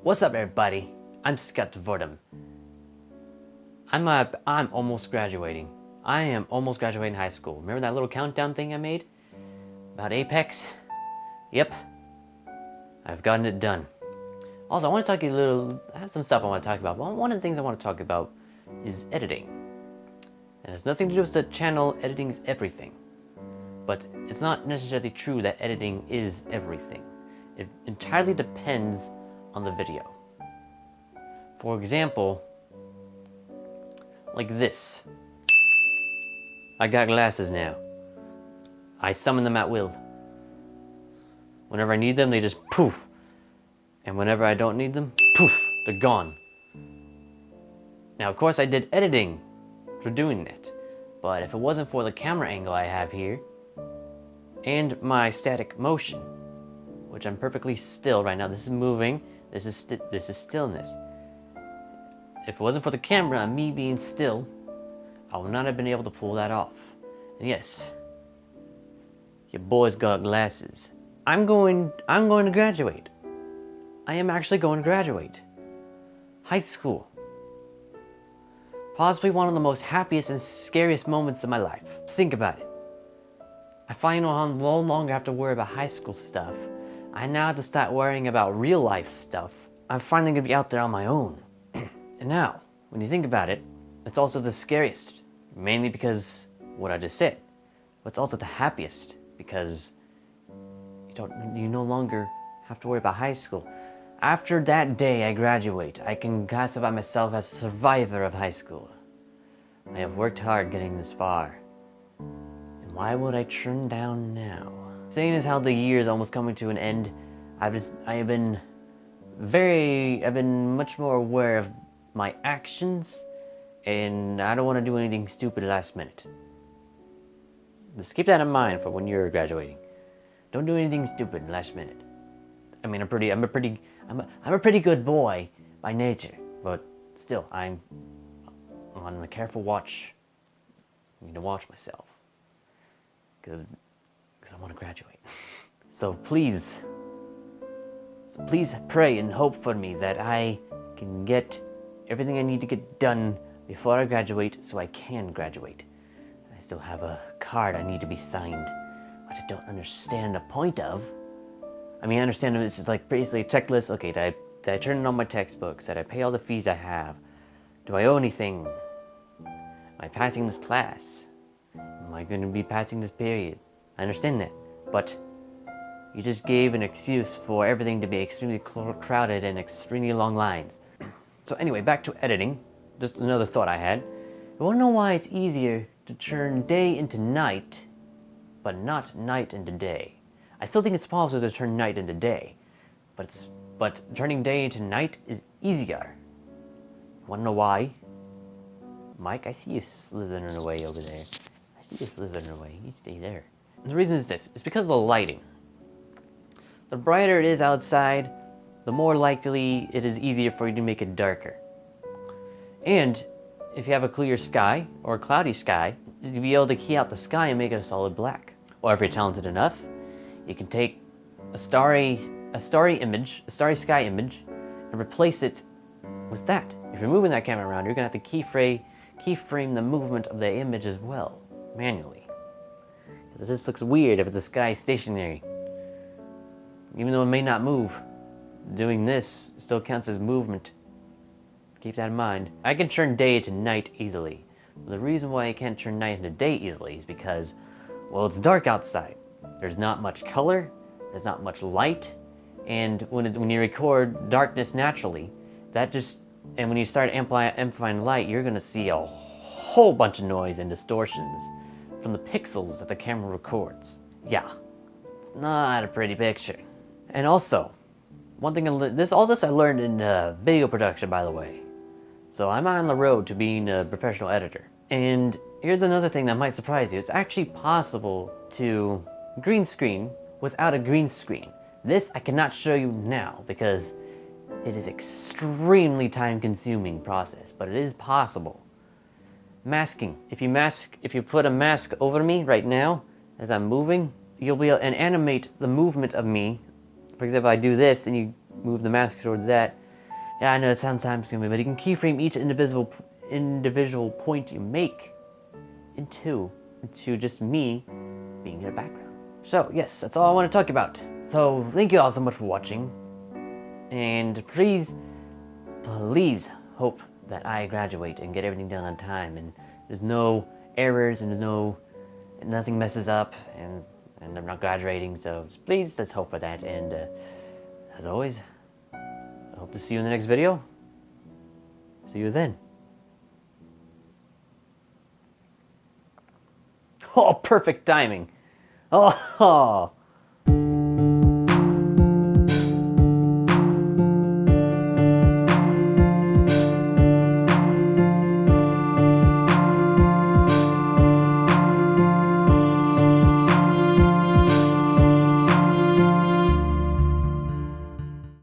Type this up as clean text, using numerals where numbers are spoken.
What's up, everybody? I'm ScottVordem. I'm almost graduating. I am almost graduating high school. Remember that little countdown thing I made about Apex? Yep, I've gotten it done. Also, I want to talk to you a little. I have some stuff I want to talk about. One of the things I want to talk about is editing, and it's nothing to do with the channel. Editing is everything, but it's not necessarily true that editing is everything. It entirely depends on the video. For example, like this. I got glasses now. I summon them at will. Whenever I need them, they just poof. And whenever I don't need them, poof, they're gone. Now, of course, I did editing for doing that. But if it wasn't for the camera angle I have here, and my static motion, which I'm perfectly still right now, this is moving, this is stillness. If it wasn't for the camera and me being still, I would not have been able to pull that off. And yes, your boy's got glasses. I'm going to graduate. I am actually going to graduate. High school. Possibly one of the most happiest and scariest moments of my life. Think about it. I finally no longer have to worry about high school stuff. I now have to start worrying about real life stuff. I'm finally going to be out there on my own. And now, when you think about it, it's also the scariest. Mainly because what I just said. But it's also the happiest because you no longer have to worry about high school. After that day I graduate, I can classify myself as a survivor of high school. I have worked hard getting this far. And why would I turn down now? Seeing as how the year is almost coming to an end, I have been much more aware of my actions, and I don't want to do anything stupid last minute. Just keep that in mind for when you're graduating. Don't do anything stupid last minute. I mean, I'm a pretty good boy by nature, but still, I'm on a careful watch. I need to watch myself, because I want to graduate. So please pray and hope for me that I can get everything I need to get done before I graduate, so I can graduate. I still have a card I need to be signed, which I don't understand the point of. I mean, I understand it's just like basically a checklist. Okay, did I turn in all my textbooks? Did I pay all the fees I have? Do I owe anything? Am I passing this class? Am I going to be passing this period? I understand that, but you just gave an excuse for everything to be extremely crowded and extremely long lines. So anyway, back to editing. Just another thought I had. You want to know why it's easier to turn day into night, but not night into day? I still think it's possible to turn night into day, but turning day into night is easier. Want to know why? Mike, I see you slithering away over there. I see you slithering away. You stay there. And the reason is this. It's because of the lighting. The brighter it is outside, the more likely it is easier for you to make it darker. And if you have a clear sky or a cloudy sky, you'll be able to key out the sky and make it a solid black. Or if you're talented enough, you can take a starry sky image, and replace it with that. If you're moving that camera around, you're gonna have to keyframe the movement of the image as well, manually. Because this looks weird if the sky is stationary. Even though it may not move, doing this still counts as movement. Keep that in mind. I can turn day to night easily. The reason why I can't turn night into day easily is because, well, it's dark outside. There's not much color, there's not much light, and when you record darkness naturally, and when you start amplifying light, you're gonna see a whole bunch of noise and distortions from the pixels that the camera records. Yeah, it's not a pretty picture. And also, one thing all this I learned in video production, by the way. So I'm on the road to being a professional editor. And here's another thing that might surprise you. It's actually possible to green screen without a green screen. This I cannot show you now because it is extremely time-consuming process, but it is possible. Masking. If you put a mask over me right now as I'm moving, you'll be able to animate the movement of me. For example, I do this and you move the mask towards that, Yeah, I know it sounds time consuming, but you can keyframe each individual point you make into just me being in the background. So yes, that's all I want to talk about. So thank you all so much for watching, and please hope that I graduate and get everything done on time, and there's no errors and nothing messes up, and I'm not graduating. So please, let's hope for that. And as always, I hope to see you in the next video. See you then. Oh, perfect timing. Oh.